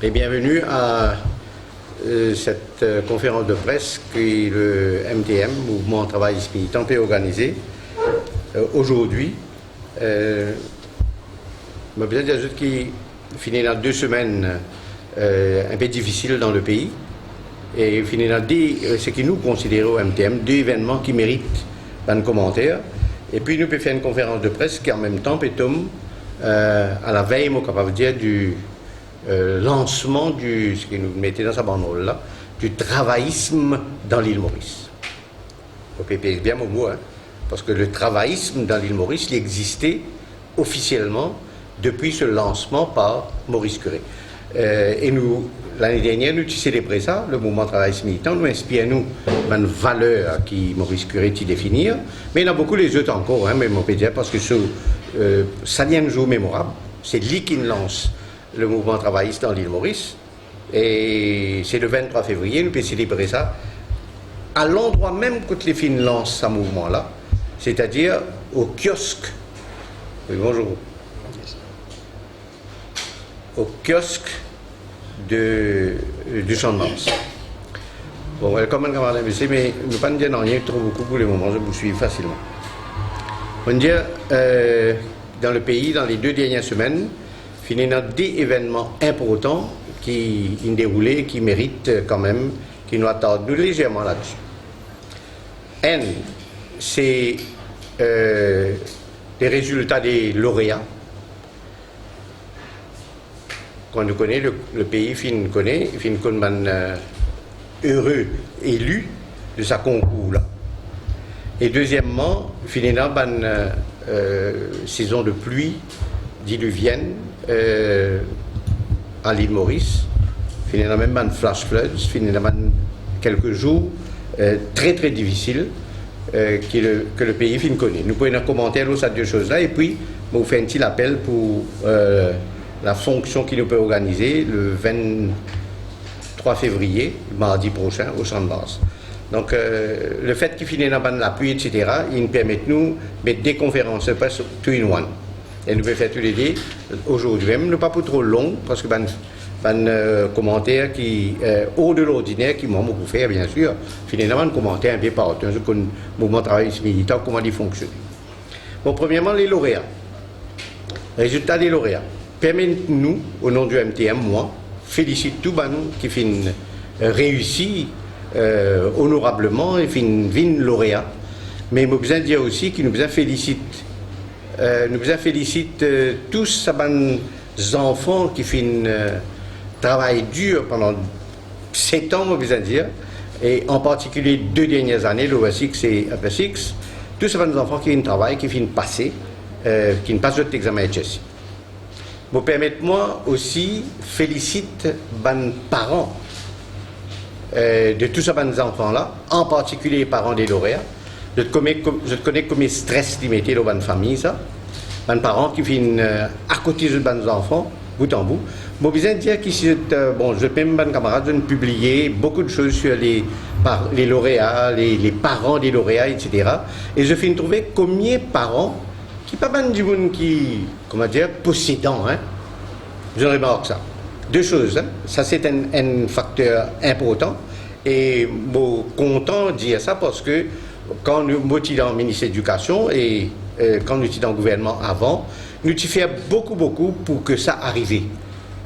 Et bienvenue à cette conférence de presse que le MTM, Mouvement Travailliste Militant, peut organiser aujourd'hui. Je veux dire qu'il finit dans 2 semaines un peu difficiles dans le pays. Et finit dans ce que nous considérons au MTM, 2 événements qui méritent un commentaire. Et puis nous pouvons faire une conférence de presse qui en même temps peut tomber à la veille, moi, capable de dire, du lancement ce que nous mettons dans sa banderole là, du travaillisme dans l'île Maurice. Vous pouvez bien mon mot, hein, parce que le travaillisme dans l'île Maurice, il existait officiellement depuis ce lancement par Maurice Curé. Et nous, l'année dernière, nous célébrons ça, le mouvement travailliste militant, nous inspirons une valeur qui Maurice Curé t'y définir, mais il y en a beaucoup les autres encore, hein, même on peut dire, parce que ça vient un jour mémorable, c'est lui qui lance le mouvement travailliste dans l'île Maurice, et c'est le 23 février, nous pouvons célébrer ça à l'endroit même que les filles lancent ce mouvement-là, c'est-à-dire au kiosque. Oui, bonjour. Au kiosque du Champ de Mars. Bon, welcome, camarade MC, mais je ne vais pas dire rien trop beaucoup pour le moment, je vous suis facilement. On va dire, dans le pays, dans les 2 dernières semaines, finalement, des événements importants qui ont déroulé, qui méritent quand même, qui nous attendent légèrement là-dessus. Un, c'est les résultats des lauréats. Quand nous connaissons, le pays, fin connaît heureux élu de sa concours-là. Et deuxièmement, finalement, saison de pluie diluvienne à l'île Maurice, finalement même flash floods, finalement quelques jours très très difficiles que le pays connaît. Nous pouvons commenter ces 2 choses-là et puis vous faire un petit appel pour la fonction qui nous peut organiser le 23 février, mardi prochain, au Champ de Mars. Donc, le fait qu'il finisse dans la pluie, etc., il nous permet de nous mettre des conférences de presse tout in one. Et nous pouvons faire tous les 2 aujourd'hui même, ne pas pour trop long, parce que commentaire qui hors de l'ordinaire, qui m'ont beaucoup fait, bien sûr, finalement, un commentaire un peu partout, sur le mouvement travailliste militant, comment il fonctionne. Bon, premièrement, les lauréats. Résultat des lauréats. Permettez-nous, au nom du MTM, moi, félicite tout nous qui fin réussi honorablement et fin vin lauréat. Mais il besoin de dire aussi qu'il nous besoin félicite. Nous besoin félicite tous ces enfants qui fin travail dur pendant 7 ans, on besoin de dire, et en particulier 2 dernières années, l'OV6 et AP6, tous ces enfants qui travaillent, qui finissent passer, qui ne passent pas l'examen HSI. Vous permettez-moi aussi félicite les parents de tous ces enfants-là, en particulier les parents des lauréats. Je connais comme stress limité dans la famille, ça. Les parents qui viennent à côté de leurs enfants, bout en bout. Je besoin de dire qu'ici, je peux même, camarades, de publier beaucoup de choses sur les lauréats, les parents des lauréats, etc. Et je finis de trouver combien de parents qui pas mal du monde qui, comment dire, possédant, hein. Je remarque ça. 2 choses, hein. Ça c'est un facteur important. Et je suis content de dire ça parce que quand nous étions dans le ministère de l'Éducation et quand nous étions dans le gouvernement avant, nous avons fait beaucoup pour que ça arrive.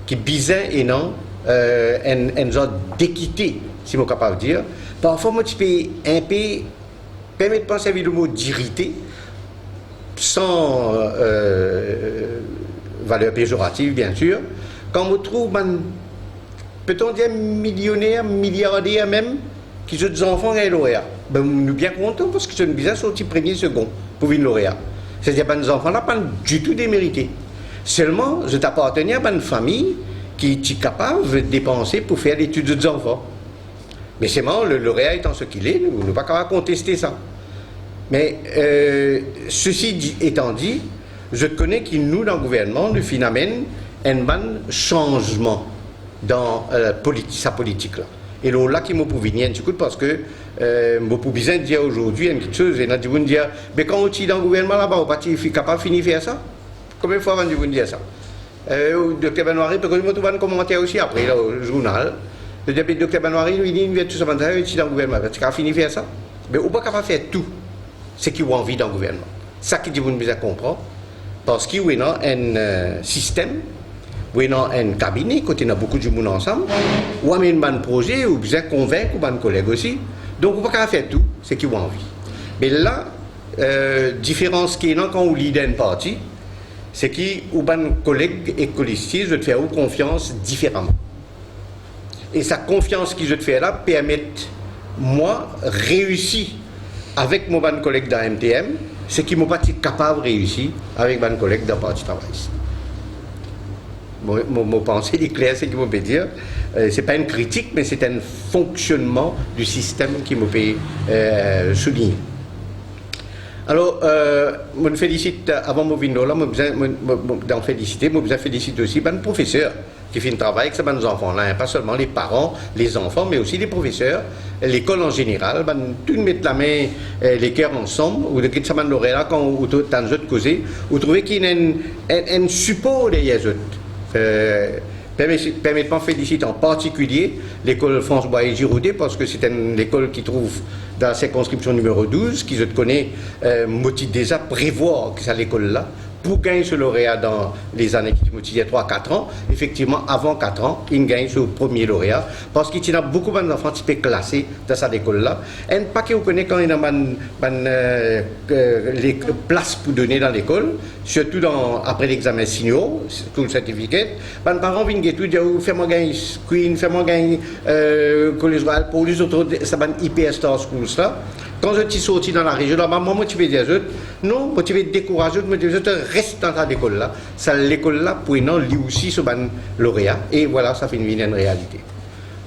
Qui bizarre et non, une sorte d'équité, si je suis capable de dire. Parfois, moi, tu peux un peu, permettre de penser le mot d'irriter, sans valeur péjorative, bien sûr. Quand on trouve, peut-on dire millionnaire, milliardaire même, qui sont des enfants et lauréats, nous sommes bien contents parce que c'est une bizarre sortie premier, second pour une lauréat. C'est-à-dire que les enfants-là pas du tout démérités. Seulement, je t'appartenais à une famille qui est capable de dépenser pour faire l'étude des enfants. Mais c'est marrant, le lauréat étant ce qu'il est, nous ne pas capable de contester ça. Mais ceci étant dit, je connais qu'il nous, dans le gouvernement, nous amène un bon changement dans sa politique là. Et là qui m'a pour venir, parce que je peux bien dire aujourd'hui une petite chose, et je vais dire, mais quand on est dans le gouvernement là-bas, on n'est pas capable de finir faire ça. Combien de fois on va dire ça? Docteur Benoît, parce que je me trouve un commentaire aussi après, là, au journal. Le docteur Benoît, lui dit, il vient tout ça, il est dans le gouvernement. Tu as fini de faire ça? Mais on ne peut pas faire tout ce qui a envie dans le gouvernement. Ça qui dit, vous nous comprendre. Parce qu'il y a un système, il y a un cabinet, quand il y a beaucoup de monde ensemble, ou il y a un projet, ou bien convaincre, ou un collègue aussi. Donc on ne peut pas faire tout ce qui a envie. Mais là, différence qu'il y a quand on leader un parti, c'est qu'un collègue et colistier, je te fais confiance différemment. Et sa confiance que je te fais là permet, moi, réussir avec mon collègue dans MTM, c'est qui m'ont pas été capable de réussir avec mon collègue dans le Parti travailliste. Mon pensée est claire, c'est ce que je peux dire. Ce n'est pas une critique, mais c'est un fonctionnement du système qui me peut souligner. Alors, je me félicite, avant de venir là, je féliciter aussi les professeurs qui font un travail avec ces enfants là, pas seulement les parents, les enfants, mais aussi les professeurs, l'école en général, tout mettre la main, les cœurs ensemble, ou de quitter ça là quand vous avez causé, vous trouvez qu'il y a un support derrière eux. Permettez-moi de féliciter en particulier l'école François et Giraudet, parce que c'est une école qui trouve dans la circonscription numéro 12, qui je te connais, motive déjà prévoir que c'est l'école là, pour gagner ce lauréat dans les années qui il y a 3-4 ans, effectivement, avant 4 ans, il gagne ce premier lauréat, parce qu'il y a beaucoup d'enfants qui sont classés dans cette école-là. Et pas que vous connaissez quand il y a les places pour donner dans l'école, surtout après l'examen senior, tout le certificat, les parents viennent tout dire, fais-moi gagner Queen, fais-moi gagner Collège Royal pour les autres, ça va IPS Star Schools là. Quand je suis sorti dans la région, là, maman motivé des autres, non, motivé décourager, motivé des autres, reste dans cette école-là. Ça, l'école-là, pour non, lui aussi, ce ban lauréat. Et voilà, ça fait une réalité.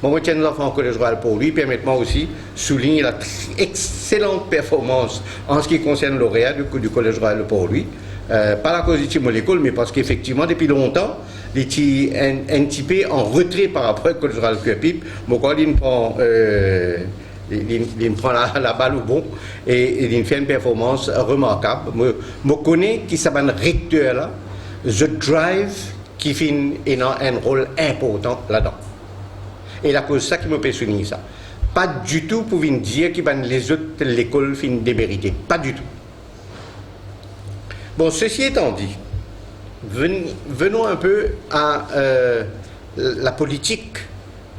Moi, je tiens les enfants au Collège Royal pour lui. Permettez-moi aussi souligner la excellente performance en ce qui concerne le lauréat du Collège Royal pour lui. Pas la cause de l'école, mais parce qu'effectivement, depuis longtemps, il est un petit peu en retrait par rapport au Collège Royal Cuepip. Mon collègue, il prend. Il prend la balle au bon et il fait une performance remarquable. Je connais qui s'appelle un recteur là, The Drive, qui fait un rôle important là-dedans. Et la cause ça qui me peut souligner ça. Pas du tout pour venir dire que les autres l'école fin démérité. Pas du tout. Bon, ceci étant dit, venons un peu à la politique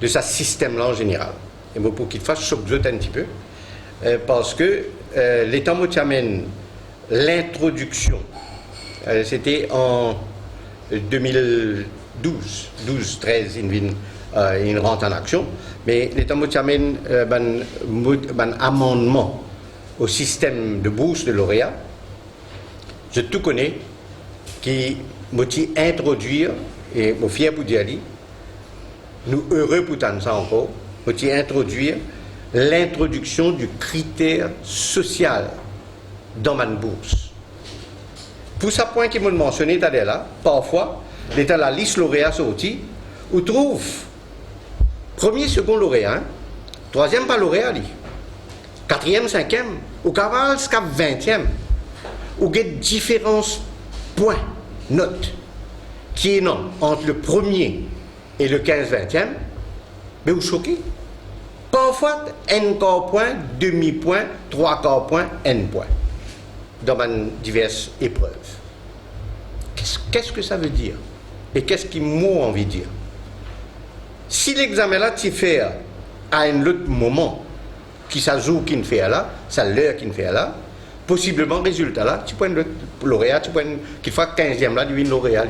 de ce système-là en général. Et pour qu'il fasse choc un petit peu, parce que l'État m'amène l'introduction, c'était en 2012, 12-13, il rentre en action, mais l'État m'amène un amendement au système de bourse de lauréat, je tout connais, qui m'a introduire, et je suis fier pour dire, nous heureux pour tant ça encore, faut-il introduire l'introduction du critère social dans ma bourse. Pour ce point qui m'a mentionné tout à l'heure, parfois, l'état la liste lauréat sortie, on trouve premier, second lauréat, troisième pas lauréat, quatrième, cinquième, ou cavale jusqu'à 20e, où il y a différents points, notes, qui est non entre le premier et le 15-20e, mais vous choquez. Parfois, n quart point, demi-point, 3 quarts point, n point, dans diverses épreuves. Qu'est-ce que ça veut dire? Et qu'est-ce qu'il m'a envie de dire? Si l'examen-là, tu fais à un autre moment, qui ça joue, qui ne fait là, ça l'heure qui ne fait là, possiblement, résultat là, tu prends le lauréat, tu prends, qu'il fasse 15e là, tu viens lauréat.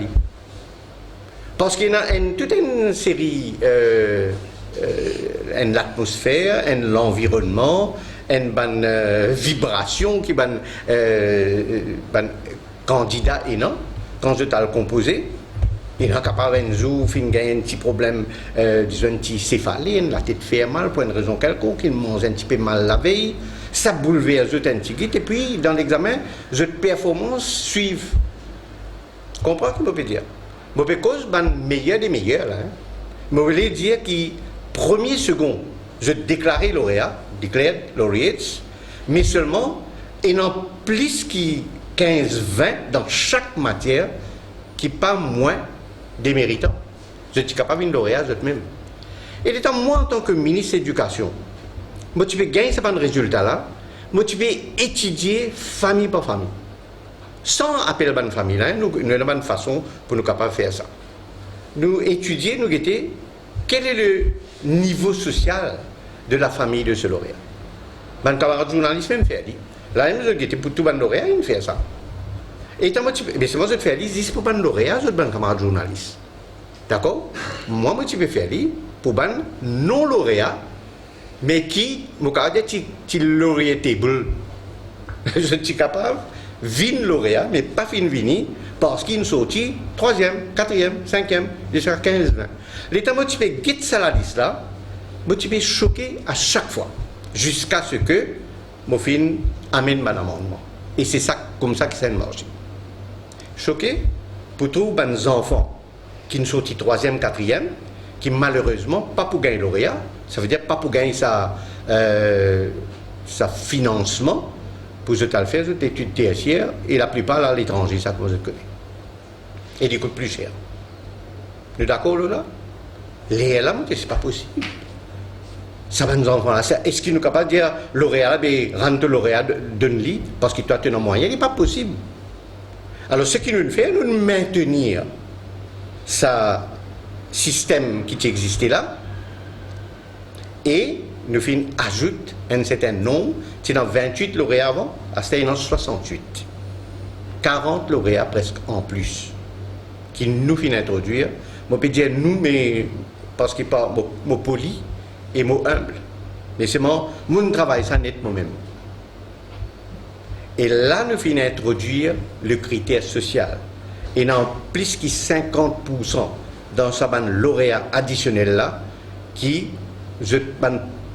Parce qu'il y a toute une série. L'atmosphère, l'environnement, une vibration qui est candidat et non. Quand je t'ai le composé, il est capable un jour de gagner un petit problème, disons un petit céphalée, la tête fait mal pour une raison quelconque, il mange un petit peu mal la veille, ça bouleverse un petit peu, et puis dans l'examen, je performance suivent. Comprends ce que je peux dire? Je peux cause meilleur des meilleurs. Je voulais dire que premier, second, je déclarais lauréat, declared laureates, mais seulement, et non plus que 15-20 dans chaque matière, qui pas moins des méritants. Je suis capable de lauréat même. Et étant moi, en tant que ministre de l'Éducation, moi, tu peux gagner ce résultat-là, moi, tu peux étudier famille par famille. Sans appeler la bonne famille, là, nous avons une bonne façon pour nous capables de faire ça. Nous étudier, nous guetter, quel est le niveau social de la famille de ce lauréat. Mon camarade journaliste même fait, là, nous avons pour tout le lauréat, il fait ça. Et tant mais c'est moi qui fais, c'est pour le lauréat, je suis camarade journaliste. D'accord? Moi, je peux faire pour un non lauréat, mais qui, mon camarade, est lauréatable. Je suis capable de venir lauréat, mais pas fin vini, parce qu'il est sorti 3e, 4e, 5e, jusqu'à 15, 20. L'état, moi, tu peux guetter ça la liste là, moi, tu peux choquer à chaque fois, jusqu'à ce que mon fin amène mon amendement. Et c'est ça, comme ça que ça marche. Choqué pour tous les enfants qui sont sortis 3e, 4e, qui malheureusement, pas pour gagner lauréat, ça veut dire pas pour gagner sa financement, pour je le faire, des études tertiaires, et la plupart à l'étranger, ça que je connais. Et ils coûtent plus cher. Vous êtes d'accord là? Les là, c'est pas possible. Ça va nous enfants là. Est-ce qu'ils sont capables de dire lauréat, rentre lauréat d'un lit, parce que toi tu as un moyen? Il n'est pas possible. Alors ce qu'il nous fait, nous maintenir ce système qui existait là, et nous ajoute un certain nombre, c'est dans 28 lauréats avant, c'était en 68. 40 lauréats presque en plus, qui nous finissent introduire. Je peux dire nous, mais parce qu'il pas mon poli et mon humble. Mais c'est mon travail, ça net moi-même. Et là, nous finissons introduire le critère social. Et dans plus que 50% dans ce lauréat additionnel là, qui, je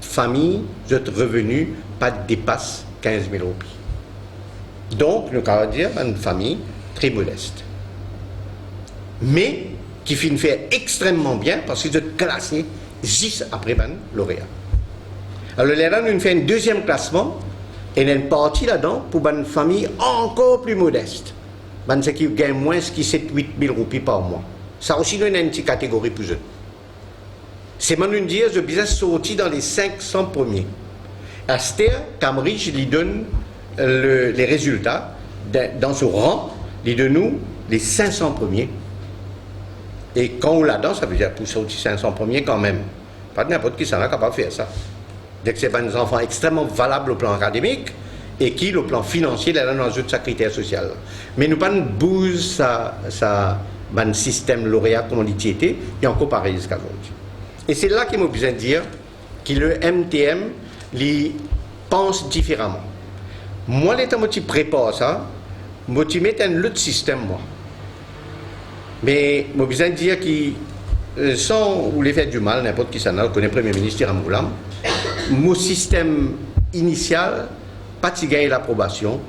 famille, je revenu, pas dépasse 15 000 roupies. Donc, nous allons dire une famille très modeste. Mais qui finit faire extrêmement bien parce que je classé juste après le lauréat. Alors là, nous faisons un deuxième classement et une partie là-dedans pour une famille encore plus modeste. Ceux qui gagnent moins que 7-8 000 roupies par mois. Ça aussi, nous avons une petite catégorie plus jeune. C'est maintenant dire je suis sorti dans les 500 premiers. Aster, Cambridge, lui donne les résultats dans ce rang, il donne nous les 500 premiers. Et quand on là-dedans, ça veut dire pour sortir 500 premiers quand même. Pas n'importe qui s'en est capable de faire ça. Donc c'est des enfants extrêmement valables au plan académique et qui, au plan financier, là, dans un critère social. Mais nous pas bouge ça système lauréat comme on dit était, et encore pareil jusqu'à aujourd'hui. Et c'est là qu'il m'a besoin de dire que le MTM lui pense différemment. Moi, l'état où tu prépares ça, moi tu mets un autre système, moi. Mais j'ai besoin de dire que sans vous les faire du mal, n'importe qui s'en a, connaît le Premier ministre Ramoulam, mon système initial, pas de gagner l'approbation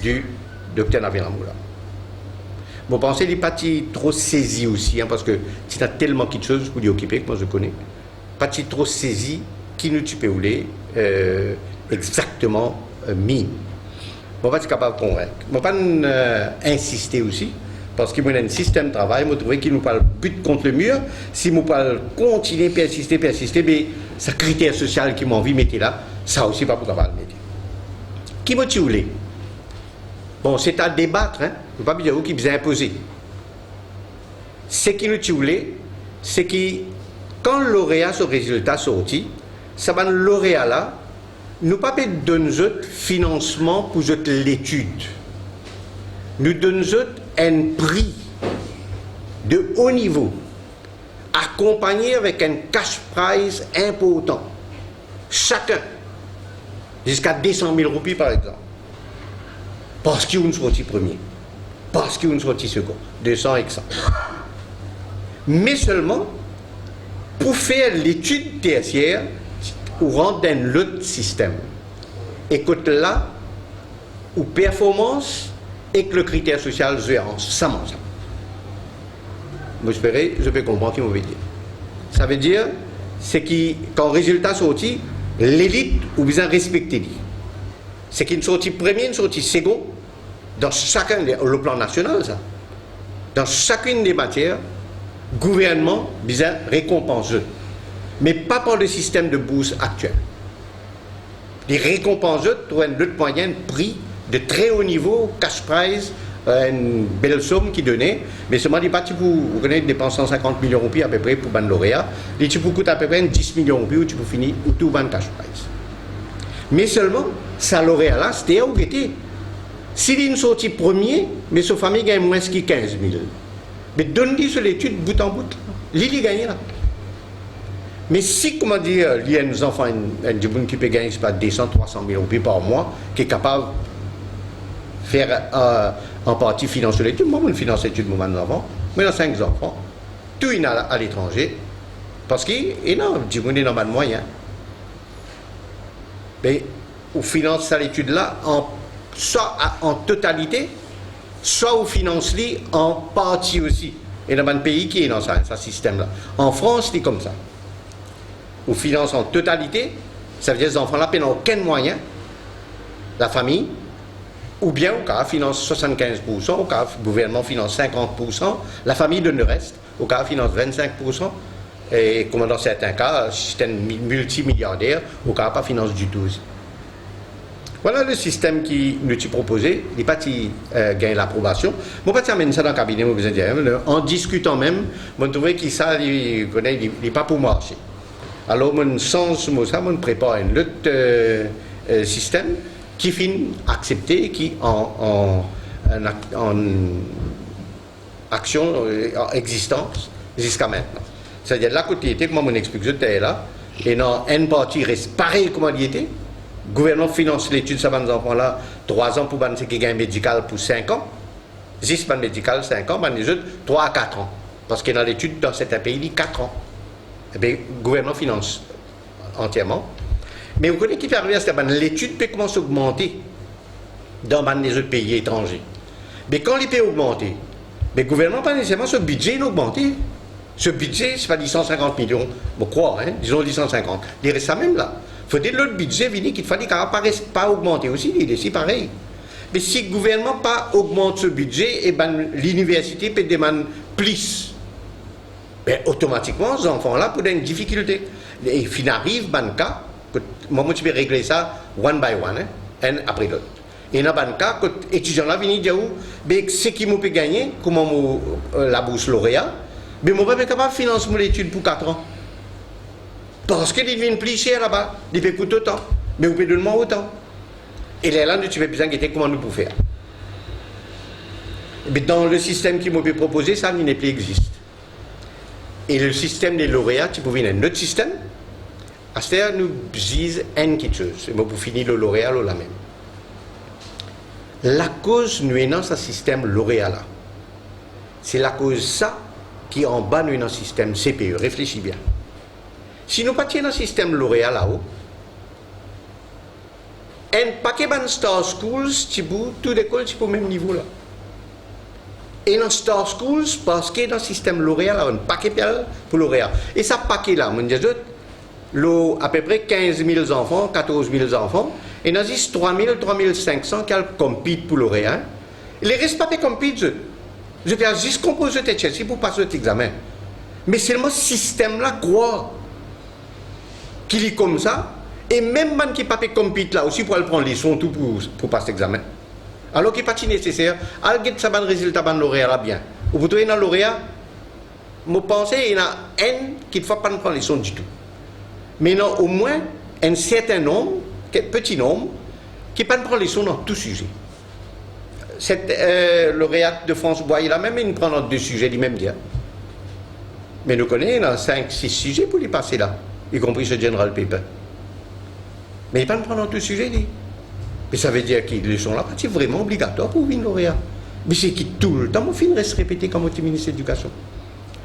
du docteur Nabil Ramoulam. Je pense qu'il n'est pas trop saisi aussi, hein, parce que tu as tellement de choses pour lui occuper, que moi je connais. Pas trop saisi qui nous tu peux exactement mis. Je ne suis pas capable de convaincre. Je ne vais pas insister aussi, parce qu'il y a un système de travail, je trouve qu'il nous parle but contre le mur. Si nous parle continuer, persister, mais ce critère social qui m'a envie de mettre là, ça aussi pas pour capable de mettre. Qui m'a tué? Bon, c'est à débattre, hein. Je ne veux pas dire qui vous a imposé. Ce qui nous tue, c'est que quand le lauréat, ce résultat sorti, ça va le lauréat là, nous ne pouvons pas donner un financement pour l'étude. Nous donnons un prix de haut niveau, accompagné avec un cash prize important. Chacun, jusqu'à 200 000 roupies par exemple. Parce qu'ils ont sorti premier, parce qu'ils ont sorti second, 200 et 100. Mais seulement pour faire l'étude tertiaire, ou rentre dans l'autre système. Écoute là, ou performance et que le critère social est ensemble. Je peux comprendre ce qu'il veut dire. Ça veut dire, c'est que quand le résultat sorti, l'élite ou besoin respecter. C'est qu'il sortit premier, une sortie second, dans chacun, le plan national, ça. Dans chacune des matières, gouvernement, bien récompenseux. Mais pas par le système de bourse actuel. Les récompenseux trouvent un autre moyen de prix de très haut niveau, cash prize, une belle somme qui donnait, mais seulement des parties pour, vous connaissez, dépenser 150 millions de roupies à peu près pour ban lauréat, les tu peux coûter à peu près 10 millions de roupies où tu peux finir tout ban cash prize. Mais seulement, ça lauréat là, c'était où était. S'il est une sortie premier, mais sa famille gagne moins que 15 000. Mais donne-lui sur l'étude bout en bout, il gagne là. Mais si, comment dire, il y a des enfants, un gens qui peut gagner, pas 200, 300 000 roupies par mois, qui est capable de faire en partie financer l'étude. Moi, je finance l'étude de mes enfants. Mais j'ai 5 enfants. Tout est à l'étranger. Parce qu'il y a des gens qui n'ont pas de moyens. Mais on finance l'étude là soit en totalité, soit on finance en partie aussi. Et il y a un pays qui est dans ce système-là. En France, c'est comme ça. On finance en totalité, ça veut dire que les enfants-là n'ont aucun moyen, la famille, ou bien au cas finance 75%, au cas le gouvernement finance 50%, la famille donne le reste, au cas finance 25%, et comme dans certains cas, si c'est un multimilliardaire, au cas pas finance du tout aussi. Voilà le système qui nous est proposé, il n'est pas gagne l'approbation. Moi, pas amène ça dans le cabinet, en discutant même, je trouvais que ça, il n'est pas pour marcher. Alors, sans ça, on prépare un autre système qui finit accepté, qui en action, en existence jusqu'à maintenant. C'est-à-dire, la quotité, comme on explique, j'étais là, et dans une partie reste pareil comme il était. Le gouvernement finance l'étude de ces enfants-là, 3 ans pour ceux qui gagnent médical pour 5 ans, 10 pas médical, 5 ans, les autres, 3 à 4 ans. Parce que dans l'étude, dans certains pays, il y a 4 ans. Eh bien, le gouvernement finance entièrement. Mais vous connaissez qui fait arriver à ce que l'étude peut commencer à augmenter dans les autres pays étrangers. Mais quand les pays augmentent, le gouvernement, pas nécessairement ce budget il augmenté. Ce budget, c'est pas 150 millions, je crois, hein, disons 150. Il reste ça même là. Il faut dire l'autre budget, qu'il fallait pas augmenter aussi, il est aussi pareil. Mais si le gouvernement pas augmente ce budget, et ben, l'université peut demander plus. Ben, automatiquement, ces enfants-là pour une difficulté. Et il arrive, dans le cas, moi, je peux régler ça one by one, hein, un après l'autre. Et dans le cas, quand l'étudiant-là vient dire, ben, ce qui me peut gagner, comment la bourse lauréat, mais je ne suis pas capable de financer mon étude pour 4 ans. Parce qu'il devient plus cher là-bas, il peut coûter autant, mais vous pouvez donner autant. Et là, tu as besoin de comment nous pouvons faire. Mais dans le système qui m'a proposé, ça n'est plus existe. Et le système des lauréats, tu peux venir un autre système. À ce moment nous disons une chose. Et pour finir le lauréat, là même. La cause, nous est dans ce système lauréat là. C'est la cause ça qui est en bas nous dans le système CPE. Réfléchis bien. Si nous partions dans le système lauréat là-haut, un paquet de Star Schools, tout l'école, c'est au même niveau là. Et dans Star Schools, parce que dans le système lauréat, là, on a un paquet pour lauréat. Et ça paquet là, on dit à peu près 15 000 enfants, 14 000 enfants, et dans 3 000, 3 500 qui comptent pour lauréat. Les restes pas comptent, je vais juste composer tes chèques pour passer cet examen. Mais seulement ce système-là croit qu'il est comme ça, et même man qui ne peut pas compétir là aussi pour aller prendre les leçons tout pour passer l'examen. Alors qu'il n'est pas nécessaire, al get ça ban résultat ban lauréat là bien. Ou vous trouvez dans lauréat, je pense qu'il y en a un qui ne faut pas prendre les leçons du tout. Mais non, au moins un certain nombre, petit nombre, qui ne peut pas prendre les leçons dans tout sujet. Cette lauréate de France Bois, il a même une prendre dans 2 sujets, il même dire. Mais nous connaissons 5-6 sujets pour lui passer là, y compris ce General Paper. Mais il ne peut pas prendre dans tout sujet, lui. Mais ça veut dire qu'ils sont là, c'est vraiment obligatoire pour venir lauréat. Mais c'est qui tout le temps, mon film reste répété comme au ministre de l'Éducation.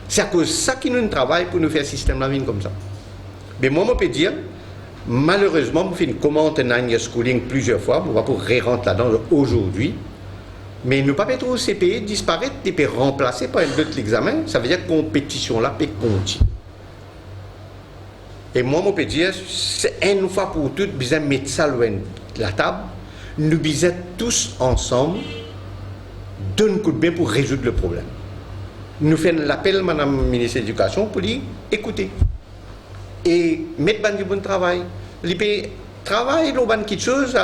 C'est à cause de ça qu'ils nous travaillent pour nous faire un système de vie comme ça. Mais moi, je peux dire, malheureusement, je fais une commande en schooling plusieurs fois, on va pour rentrer là-dedans aujourd'hui. Mais ne pas mettre au CPE disparaître et puis remplacer par un autre examen, ça veut dire que la compétition là peut continuer. Et moi, je peux dire, c'est une fois pour toutes, besoin de mettre ça loin de la table, nous besoin tous ensemble donner un coup de main pour résoudre le problème. nous faisons l'appel, Madame la ministre de l'Éducation, pour lui écouter. Et mettre du bon travail. Il travail, il y a quelque chose,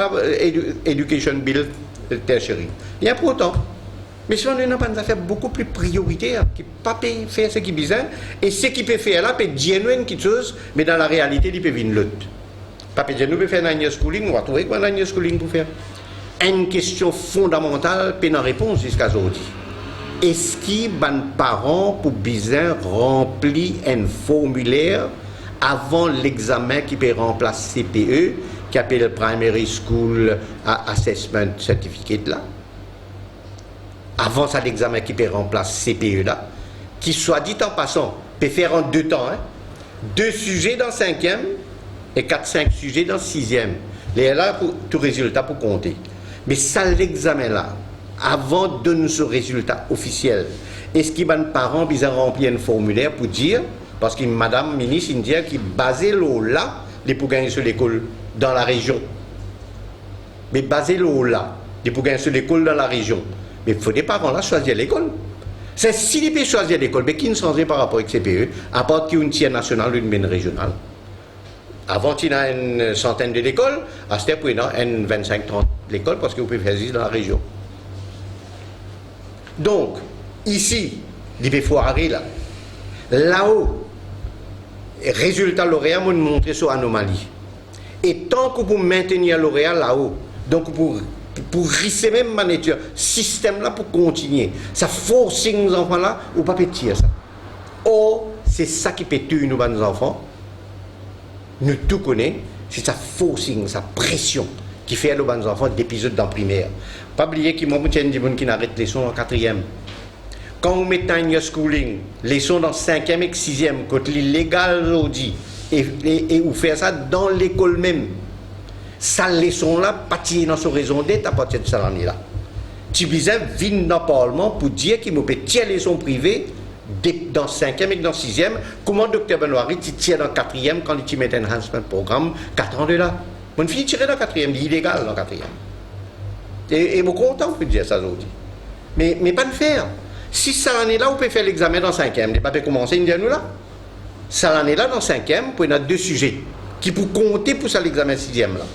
Education Bill tertiary. Il y a pour autant. Mais si on a pas affaire beaucoup plus prioritaire, qui ne peut pas faire ce qui est besoin, et ce qui peut faire là, peut genuine quelque chose, mais dans la réalité, il peut venir l'autre. Pas peut dire, nous peut faire un schooling, on va trouver quoi un schooling pour faire. Une question fondamentale, peut en réponse jusqu'à aujourd'hui. Est-ce que les parents pour besoin remplir un formulaire avant l'examen qui peut remplacer CPE, qui appelle Primary School Assessment Certificate là? Avant ça, l'examen qui peut remplacer CPE là, qui soit dit en passant, peut faire en 2 temps, hein? 2 sujets dans 5e et 4-5 sujets dans 6e. Il est là pour tout résultat pour compter. Mais ça, l'examen là, avant de donner ce résultat officiel, est-ce que les parents ont remplir un formulaire pour dire, parce que Madame ministre, il dit qu'il basé là, les pour gagner sur l'école dans la région. Mais basé là, les pour gagner sur l'école dans la région. Mais il faut des parents là choisir l'école. C'est si ils peuvent choisir l'école, mais qui ne change par rapport avec CPE, à part qu'il y a une tiers nationale ou une régionale. Avant, il y a une centaine de l'écoles, à ce point, il y a une 25-30 l'école parce que vous pouvez faire ça dans la région. Donc, ici, il peut foirer là. Là-haut, résultat lauréat, nous montrer sur anomalie. Et tant que vous maintenir lauréat là-haut, donc pour risser même ma nature, système là pour continuer, ça force nos enfants là, ou pas petit ça. Or, c'est ça qui peut tuer nos enfants. Nous tout connaissons, c'est sa forcing, sa pression qui fait à nos enfants d'épisodes dans primaire. Pas oublier qu'il y a des gens qui n'arrêtent les leçons en 4e. Quand on met un schooling, les leçons dans 5e et 6e, quand l'illégal aujourd'hui, et vous faire ça dans l'école même, ça leçon-là, partir dans son raison d'être à partir de cette année-là. Tu viens dans le Parlement pour dire qu'il me peut tirer les leçons privées dans 5e et dans 6e. Comment Dr Benoît tu tires dans 4e quand tu mets un enhancement programme 4 ans de là. On finit tirer dans 4e, c'est illégal dans 4e. Et je suis content de dire ça aujourd'hui. Mais pas de faire. Si cette année-là, on peut faire l'examen dans 5e, les pas peut commencer une nous là. Cette année-là, dans 5e, on a 2 sujets qui pour compter pour ça l'examen 6e là.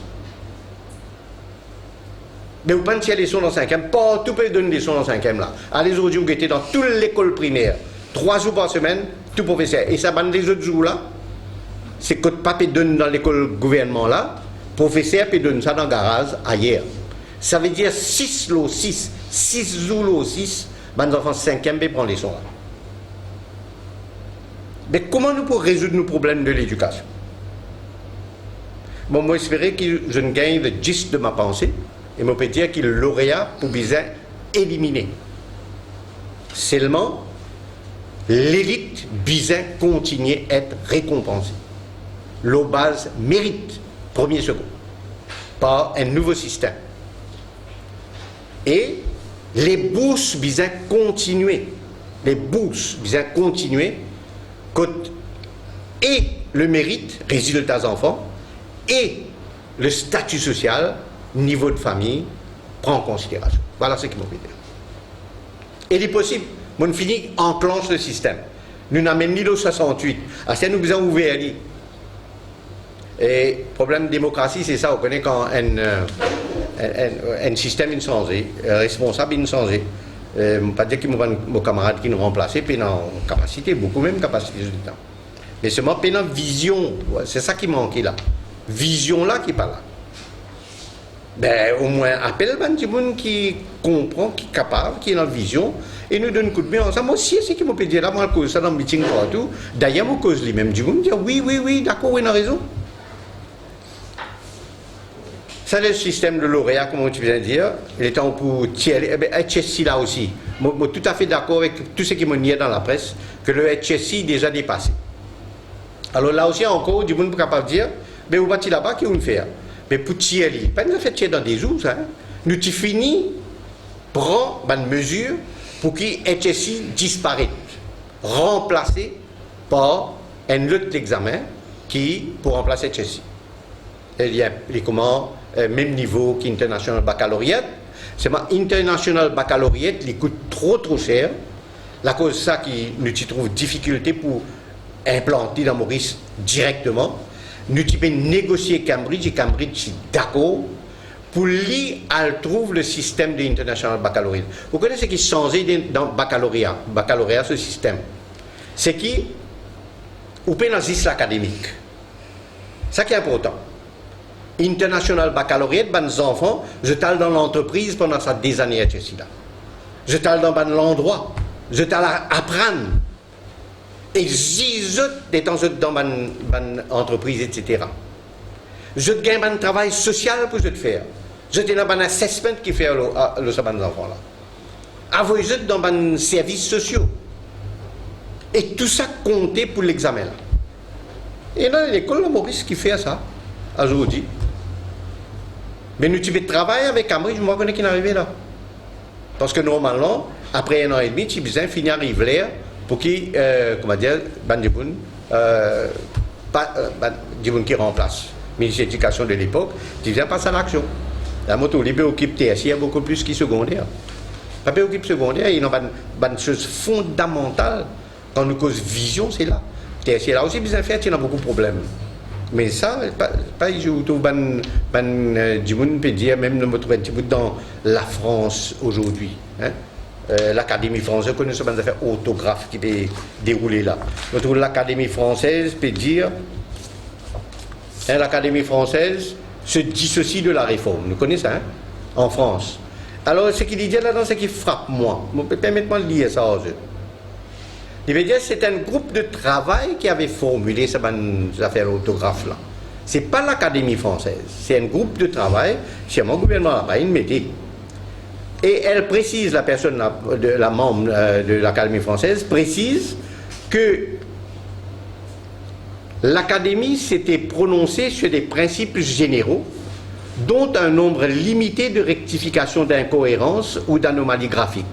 Mais vous ne pouvez pas tirer les leçons dans 5e, pas tout peut donner des leçons dans 5e là. Allez aujourd'hui, vous étiez dans toute l'école primaire, 3 jours par semaine, tout professeur. Et ça, les autres jours là, c'est que pas peut donner dans l'école gouvernement là, professeur peut donner ça dans le garage ailleurs. Ça veut dire 6 lots 6, 6 jours lots 6, les enfants 5e peuvent prendre les leçons là. Mais comment nous pouvons résoudre nos problèmes de l'éducation? Bon, moi, j'espère que je ne gagne le giste de ma pensée. Et je peux dire que le lauréat pour bien éliminer. Seulement, l'élite bien continuer à être récompensée. L'eau base mérite, premier second, par un nouveau système. Et les bourses bien continuer. Les bourses bien continuer, et le mérite, résultats enfants, et le statut social, niveau de famille, prend en considération. Voilà ce qui m'a fait dire. Et il est possible, on finit, enclenche le système. Nous n'amènons ni le 68. À ce nous besoin ouvert. Et problème de démocratie, c'est ça, on connaît quand un système est changé, responsable est changé. Pas dire qu'il y a mon camarade qui nous remplace, puis dans capacité, beaucoup même capacité de temps. Mais seulement, puis dans vision, c'est ça qui manque là. Vision là qui n'est pas là. Ben, au moins, appelle des gens qui comprend, qui est capable, qui est dans la vision, et nous donne un coup de main. Ça, moi aussi, c'est ce qui m'a dit là, moi, je cause ça dans le meeting partout. D'ailleurs, je cause lui-même. Du monde me dit oui, d'accord, oui, il a raison. Ça, le système de lauréat, comme tu viens de dire, il est temps pour tirer. Eh bien, HSI là aussi. Moi, je suis tout à fait d'accord avec tout ce qui m'a dit dans la presse, que le HSI est déjà dépassé. Alors là aussi, encore, du monde est capable de dire, mais vous parti là-bas, qu'est-ce qu'on fait? Mais pour tirer, pas nous fait tirer dans des jours, ça. Hein? Nous tu finis, prend une mesure pour que HSI disparaisse, remplacé par un autre examen qui pour remplacer HSI. Il y a même niveau qu'International Baccalaureate. C'est International Baccalaureate, il coûte trop cher. La cause ça qui nous trouve difficulté pour implanter dans Maurice directement. Nous avons négocié Cambridge et Cambridge est d'accord pour lui, elle trouve le système de International Baccalaureate. Vous connaissez ce qui changeait dans le baccalauréat? Baccalauréat, ce système. C'est qui, ou pas dans l'islam académique. Ça qui est important. International Baccalaureate, les enfants, je t'aille dans l'entreprise pendant ça des années, etc. Je t'aille dans l'endroit. Je t'aille apprendre. Et j'y dans l'entreprise, etc. Je te gagne un travail social pour je te faire. Je te donne un assessment qui fait les enfants là. Avant je dans un services sociaux. Et tout ça comptait pour l'examen là. Et dans l'école, le Maurice qui fait ça aujourd'hui. Mais nous tu fais travailler avec Cambridge, moi je connais qui est arrivé là. Parce que normalement, après 1 an et demi, tu as besoin de finir à Rivière pour qui, comment dire, qui remplace. Le ministre de l'Éducation de l'époque, tu viens passer à l'action. La moto libre occupe TSI, il y a beaucoup plus qui secondaire. Pas occupe secondaire, il y a une chose fondamentale quand nous cause vision, c'est là. TSI là aussi besoin de faire, il y a beaucoup de problèmes. Mais ça, pas je trouve peut dire même dans la France aujourd'hui. Hein? L'Académie française, connaît ce qu'on affaires orthographe qui peut dérouler là. Je trouve l'Académie française peut dire l'Académie française se dissocie de la réforme. Nous connaissons ça, hein, en France. Alors, ce qu'il dit là-dedans, c'est qui frappe moi. Permettez-moi de lire ça aux yeux. Il veut dire que c'est un groupe de travail qui avait formulé ces affaires orthographes là. Ce n'est pas l'Académie française. C'est un groupe de travail, c'est mon gouvernement là-bas, il mettait. Et elle précise, la personne, la membre de l'Académie française, précise que l'Académie s'était prononcée sur des principes généraux, dont un nombre limité de rectifications d'incohérences ou d'anomalies graphiques.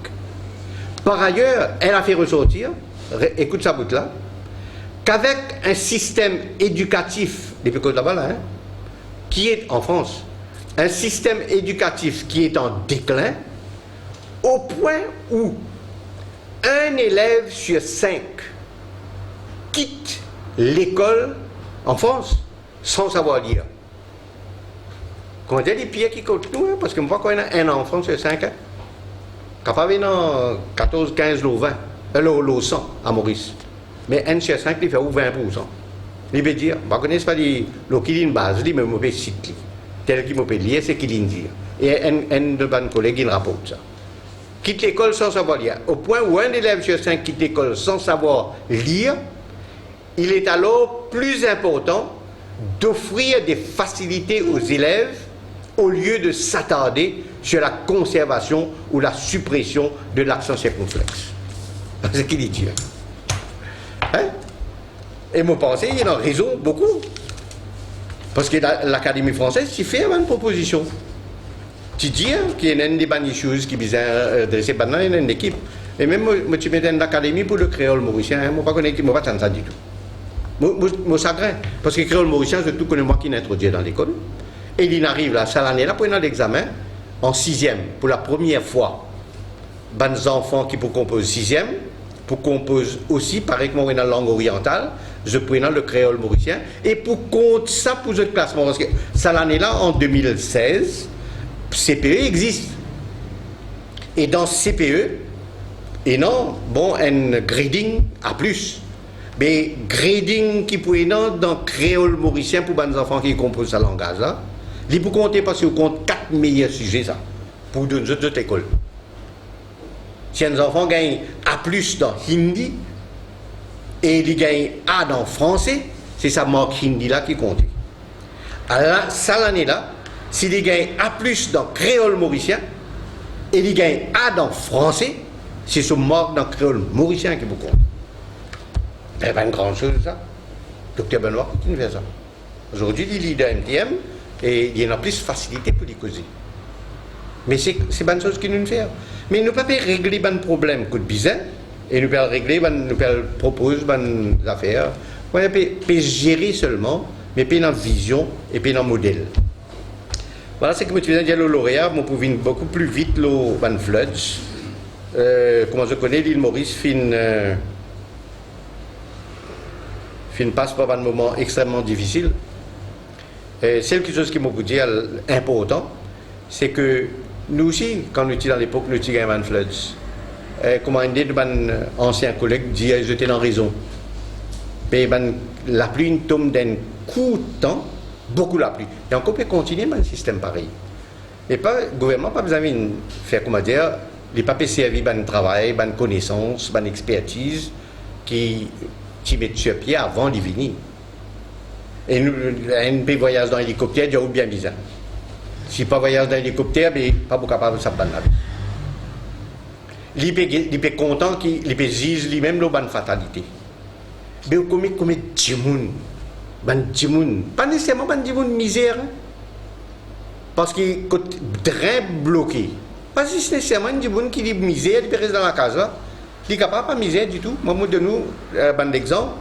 Par ailleurs, elle a fait ressortir, écoute sa bout là, qu'avec un système éducatif, depuis que là-bas là, hein, qui est en France, un système éducatif qui est en déclin, au point où un élève sur 5 quitte l'école en France sans savoir lire. Comment dire les pieds qui comptent nous, hein, parce que moi, quand il y a un enfant sur 5 ans, capable dans 14, 15, 20, l'eau 100 à Maurice. Mais un sur 5, il fait 20%. Il veut dire, je ne connais pas le qui base, mais je vais citer. Tel qu'il peut lire, c'est qu'il dit. Et un de mes collègues, il rapporte ça. Quitte l'école sans savoir lire. Au point où un élève sur 5 quitte l'école sans savoir lire, il est alors plus important d'offrir des facilités aux élèves au lieu de s'attarder sur la conservation ou la suppression de l'accent circonflexe. C'est ce qu'il dit. Hein? Et moi, pensez, il y a raison beaucoup. Parce que l'Académie française, tu fais une proposition. Tu dis qu'il y a des bonnes choses qui sont adressées par une équipe. Et même, moi, tu mets dans l'Académie pour le créole mauricien, je ne connais pas ça du tout. Moi, chagrin. Parce que le créole mauricien, je tout connais moi qui l'introduit dans l'école. Et il arrive là, ça l'année là, pour l'examen, en 6e, pour la première fois. Les enfants qui pour composer 6e, pour composer aussi, pareil que moi, dans la langue orientale, je prends le créole mauricien. Et pour compte ça pour ce classement, parce que ça l'année là, en 2016, CPE existe. Et dans CPE, et non, bon, un grading à plus. Mais grading qui peut être dans le créole mauricien pour les enfants qui composent ce langage là, il peut compter parce qu'il compte 4 meilleurs sujets ça, pour deux autres écoles. Si un enfant gagne A plus dans Hindi et il gagne A dans français, c'est sa marque Hindi là qui compte. Alors, ça l'année là, s'il gagne A plus dans créole mauricien et il gagne A dans français, c'est son marque dans créole mauricien qui vous compte. C'est pas une grande chose ça. Docteur Benoît continue de faire ça. Aujourd'hui, il est leader MTM et il y a plus de facilité pour les causer. Mais c'est pas une chose qu'il nous fait. Mais nous ne pouvons pas régler un problème coup de bizarre et nous pouvons régler, nous pouvons proposer des affaires. On peut gérer seulement, mais pas dans vision et pas dans modèle. Voilà ce que je veux dire, le lauréat, on peut venir beaucoup plus vite le floods. comment je connais l'île Maurice, passe par un moment extrêmement difficile. C'est quelque chose qui m'a dit important, c'est que nous aussi, quand nous étions dans l'époque, nous étions dans floods. Comme un de mes anciens collègues dit, j'étais dans raison. Mais la pluie tombe d'un coup de temps, beaucoup la pluie. Et on peut continuer dans un système pareil. Et pas, le gouvernement n'a pas besoin de faire, comment dire, les papiers servis de travail, de connaissances, d'expertise qui mettent sur pied avant de venir. Et nous, un voyage dans l'hélicoptère, il y a bien bizarre. Si pas voyage dans l'hélicoptère, mais pas beaucoup capable de s'abandonner. Il est content qu'il juge lui-même la bonne fatalité. Mais comme Djimoun, pas nécessairement Djimoun misère, parce qu'il est très bloqué. Pas nécessairement Djimoun qui dit misère, il reste dans la case là. Il n'est capable pas misère du tout. Moi, de nous, un exemple.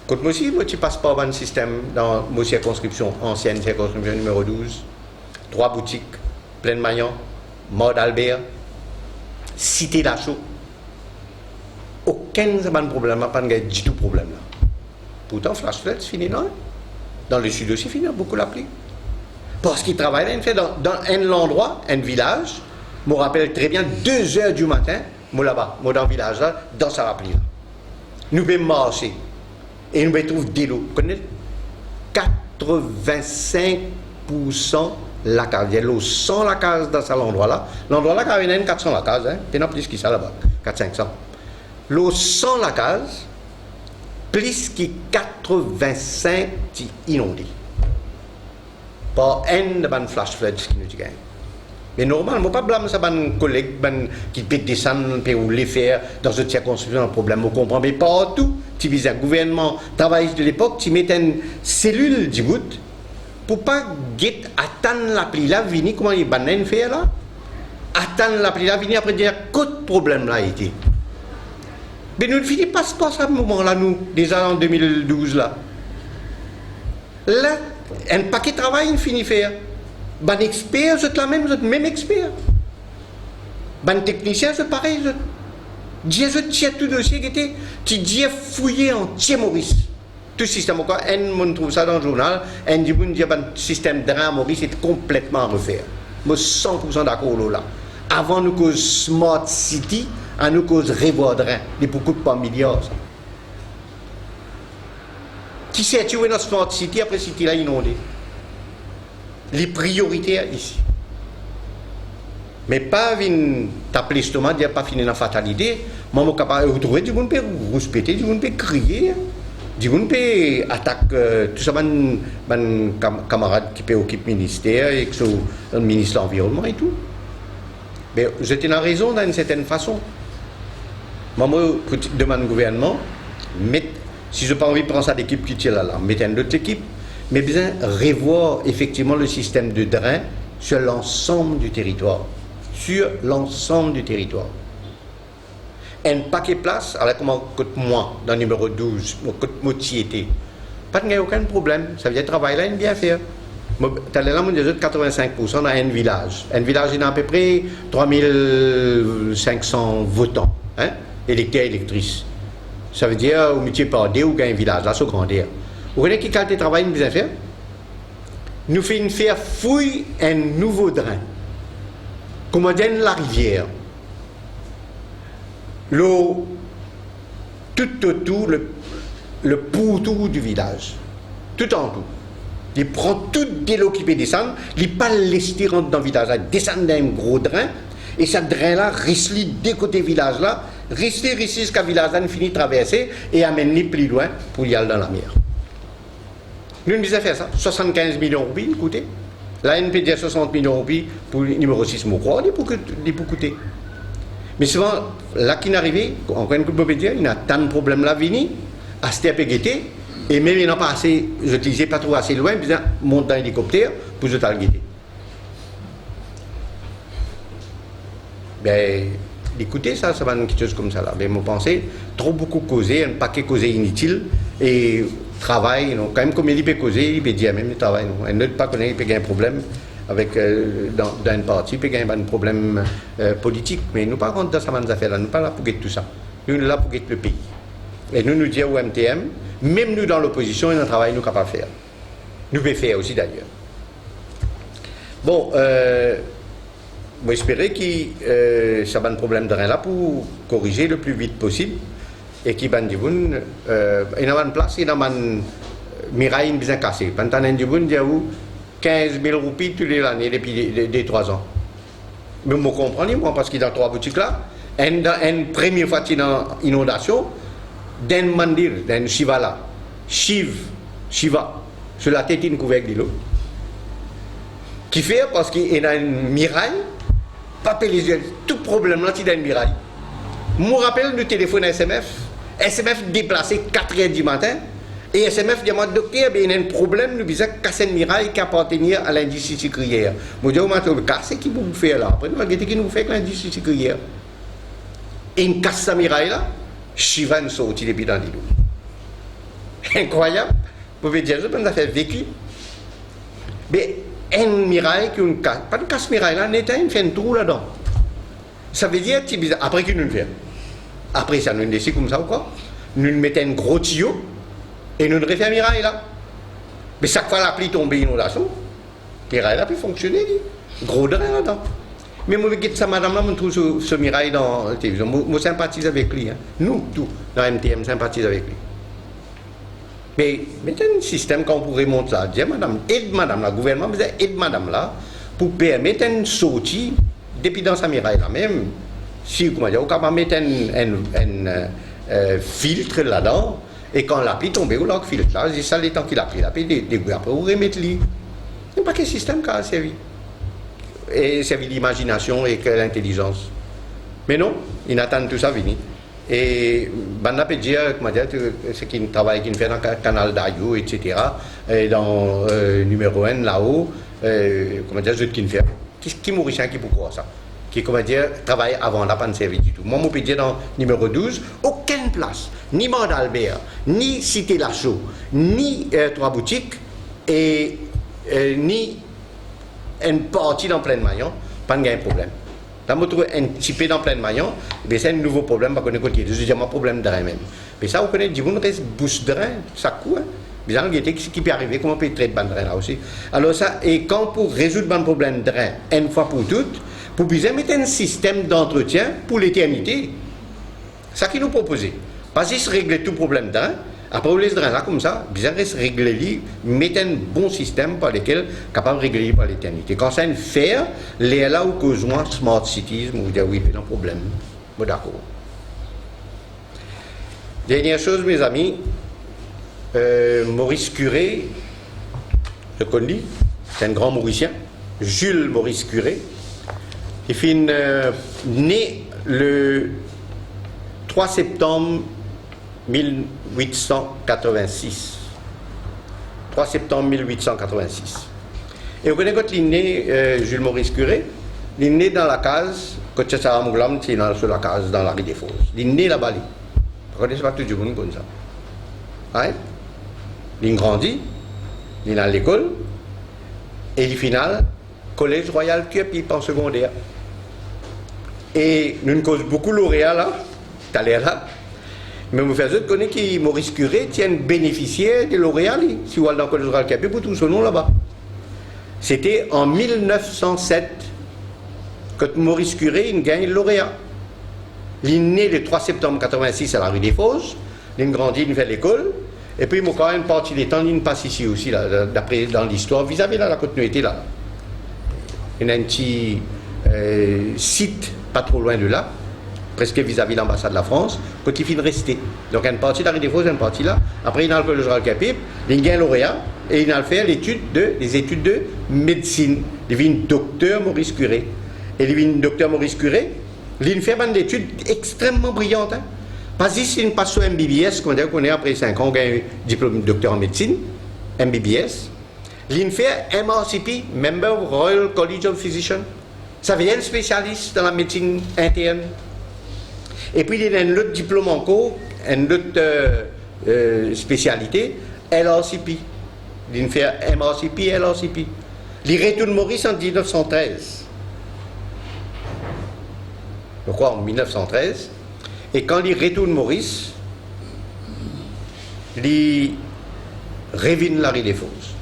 Quand moi aussi, tu passes par un système dans ma circonscription, ancienne circonscription numéro 12, 3 boutiques, Plein Maillan, Mode Albert, Cité Lachaud. Aucun problème, pas du tout problème là. Pourtant, flash flood, c'est fini là. Dans le sud aussi, fini, beaucoup la pluie. Parce qu'ils travaillent dans un endroit, un village, je me rappelle très bien, 2 heures du matin, moi là-bas, moi dans le village là, dans sa pluie là. Nous pouvons marcher. Et nous trouvons des lots. Vous connaissez 85% la case. Il y a l'eau 100 la case dans cet endroit-là. L'endroit là, quand il y a 400 la case, hein. Il y en a plus que ça là-bas. 400-500. L'eau 100 la case, plus que 85 inondés. Par un de ban flash floods qui nous gagne. Mais normalement, pas blâmer ça, un collègue qui peut descendre, peut les faire dans une circonscription, un problème, vous comprenez. Mais partout, tu vis un gouvernement, travail de l'époque, tu mets une cellule du bout pour pas attendre la pluie là, venir, comment les bananes faire là, attendre la pluie là, venir après dire quel problème là a été. Mais nous ne finissons pas à ce moment-là, nous, déjà en 2012 là. Là, un paquet de travail, il finit faire. Ben expert, c'est la même expert. Ben technicien, c'est pareil. Je tiens tout dossier qui était, tu dis fouiller en tiers Maurice. Tout système, quoi, on trouve ça dans le journal, on dit ben système de Maurice est complètement à refaire. Moi, 100% d'accord là. Avant nous cause Smart City, à nous cause Révaudrin, des beaucoup de pas milliards. Ça. Qui s'est tué dans Smart City après City là inondé? Les priorités ici. Mais pas venir taper l'estomac, dire pas finir la fatalité. Moi, je suis capable de retrouver du monde peut rouspéter, du monde peut crier, du monde peut attaquer tout ça, mes camarades qui occupent le ministère et qui sont dans le ministère de l'Environnement et tout. Mais j'étais dans raison d'une certaine façon. Moi, je demande au gouvernement, si je n'ai pas envie de prendre ça d'équipe qui tient là, mettez une autre équipe. Mais bien revoir effectivement le système de drain sur l'ensemble du territoire. Sur l'ensemble du territoire. Un paquet de place, alors comme moi, dans le numéro 12, côté moitié, pas de aucun problème. Ça veut dire travail là, il bien faire. Tu as là, on dit 85% dans un village. Un village, il a à peu près 3500 votants, hein, électeurs et électrices. Ça veut dire, au métier par deux, ou un village, là, c'est grandeur. Vous voyez qui qualité de travail nous besoin faire? Nous faisons faire fouiller un nouveau drain. Comment dire la rivière? L'eau, tout autour, le pourtour du village. Tout en tout. Il prend toute l'eau qui peut descendre, il pas laisser rentrer dans le village, il descend dans un gros drain, et ce drain-là reste des côtés du village-là, reste jusqu'à le village-là, il finit de traverser, et amène-les plus loin pour y aller dans la mer. Nous nous disons faire ça, 75 millions de roupies, écoutez. Là, on peut dire 60 millions de roupies pour le numéro 6, je crois, il peut coûter. Mais souvent, là qui est arrivé, encore une fois, il y a tant de problèmes là, venir, à cette guetter, et même il n'a pas assez, je disais pas trop assez loin, puis monte dans l'hélicoptère pour je t'aller guetter. Ben, écoutez, ça va être quelque chose comme ça là. Mais moi, pensais, trop beaucoup causer, un paquet causé inutile, et travail, non. Quand même, comme il peut causer, il peut dire même le travail, non. Un autre pas connaître, il peut gagner un problème avec dans une partie, puis il y a un problème politique. Mais nous, par contre, dans ces affaires-là, nous ne sommes pas là pour guetter tout ça. Nous sommes là pour guetter le pays. Et nous disons au MTM, même nous dans l'opposition, il y a un travail nous capables de faire. Nous pouvons faire aussi d'ailleurs. Bon, j'espère que ça va un problème de rien là pour corriger le plus vite possible. Et qui va dire, il y a une place, il y a une miraille bien cassée. Pendant un jour, il y a 15 000 roupies tous les années depuis les 3 ans. Mais je comprends, moi, parce qu'il y a 3 boutiques là. Une première fois qu'il y a une inondation, d'un mandir, d'un Shiva là, Shiva, sur la tête, il couvert de l'eau. Qui fait parce qu'il y a une miraille, pas les yeux, tout problème là, il y a une miraille. Je me rappelle du téléphone SMF déplacé 4h du matin, et SMF dit à docteur, il y a un problème, nous disons casser une miraille qui appartenait à l'industrie sucrière. Je dis, c'est qui vous faire là? Après, nous avons dit qu'il nous fait l'industrie sucrière. Et une casse sa miraille là, Shiva nous sortit depuis dans l'îlot. Incroyable. Vous pouvez dire, ça fait vécu. Mais une miraille qui une casse, pas de casse miraille là, il fait un trou là-dedans. Ça veut dire, après qu'il nous le fait. Après ça, nous le laissons comme ça ou quoi? Nous mettons un gros tuyau et nous le refaisons miraille là. Mais chaque fois la pluie tombe inondation, le miraille là peut fonctionner. Gros drain là-dedans. Mais moi, je ça, madame là, je trouve ce miraille dans la télévision. Moi, sympathise avec lui. Hein. Nous, tout, dans MTM, sympathise avec lui. Mais mettez un système qu'on pourrait monter ça. Dire, madame, aide madame là, le gouvernement, aide madame là, pour permettre une sortie depuis dans sa miraille là même. Si, comment dire, on peut mettre un filtre là-dedans, et quand la pluie tombe, on l'a filtre là, c'est ça les temps qu'il a pris là, puis après, on remettre lui. Il n'y a pas quel système qui a servi. Et servi l'imagination et que l'intelligence. Mais non, ils attendent tout ça venir. Et Banda peut dire, comment dire, ce qu'il travaille qu'il fait dans le canal d'Ayou, etc., et dans numéro 1 là-haut, comment dire, je qu'il fait. Qui mauricien qui peut croire ça? Qui, comment dire, travaille avant là, pas de service du tout. Moi, je peux dire dans numéro 12, aucune place, ni Mont d'Albert, ni Cité Lachaud, ni 3 boutiques, et ni une partie dans plein maillon, pas de problème. Là, je trouve un petit peu dans plein maillon, c'est un nouveau problème, parce qu'on est côté. Deuxièmement, un problème de rein même. Mais ça, vous connaissez, du monde reste bouche de rein, ça court. Bien, ce qui peut arriver, comment on peut traiter de rein là aussi. Alors, ça, et quand pour résoudre un problème de rein, une fois pour toutes, pour bien mettre un système d'entretien pour l'éternité. C'est ça qu'ils nous proposent. Pas juste régler tout problème de rein. Après, on laisse là comme ça, bien reste régler, mettre un bon système par lequel capable de régler par l'éternité. Quand ça ne fait, les là où causons smart cities, on dit oui, pas de problème. Bon, d'accord. Dernière chose, mes amis, Maurice Curé, je connais, c'est un grand Mauricien, Jules Maurice Curé, il fait né le 3 septembre 1886. 3 septembre 1886. Et vous connaissez quand il est né, Jules Maurice Curé, il est né dans la case, quand c'est à Mouglam, c'est sur la case dans la rue des Fosses. Il est né là-bas. Vous connaissez pas tout le monde comme ça. Ouais? Il grandit, il est à l'école, et il finale, Collège Royal Cup, en secondaire. Et nous causons beaucoup lauréats là, tout à l'heure là. Mais vous faites connaître que Maurice Curé tient bénéficiaire de lauréats, si vous allez dans le Collège Royal Cup, pour tout son nom là-bas. C'était en 1907 que Maurice Curé gagne le lauréat. Il est né le 3 septembre 1986 à la rue des Fosses, il grandit, il fait l'école, et puis il m'a quand même parti des temps, il passe ici aussi, là, d'après dans l'histoire, vis-à-vis de la continuité là. Il y a un petit site pas trop loin de là, presque vis-à-vis de l'ambassade de la France, quand il finit de rester. Donc il y a une partie de la rue des Fosses, une partie là, après il a le collège Royal Capip, il gagne lauréat, et il a fait les études de médecine. Il devient docteur Maurice Curé. Et il devient docteur Maurice Curé, il fait une étude extrêmement brillante. Hein. Pas juste une passe sur MBBS, qu'on est après 5 ans, on gagne un diplôme de docteur en médecine, MBBS. Il fait MRCP, Member of Royal College of Physicians. Ça veut dire un spécialiste dans la médecine interne. Et puis il a un autre diplôme encore, une autre spécialité, LRCP. Il fait MRCP, LRCP. Il retourne Maurice en 1913. Je crois en 1913. Et quand il retourne Maurice, il revient la des Fosses.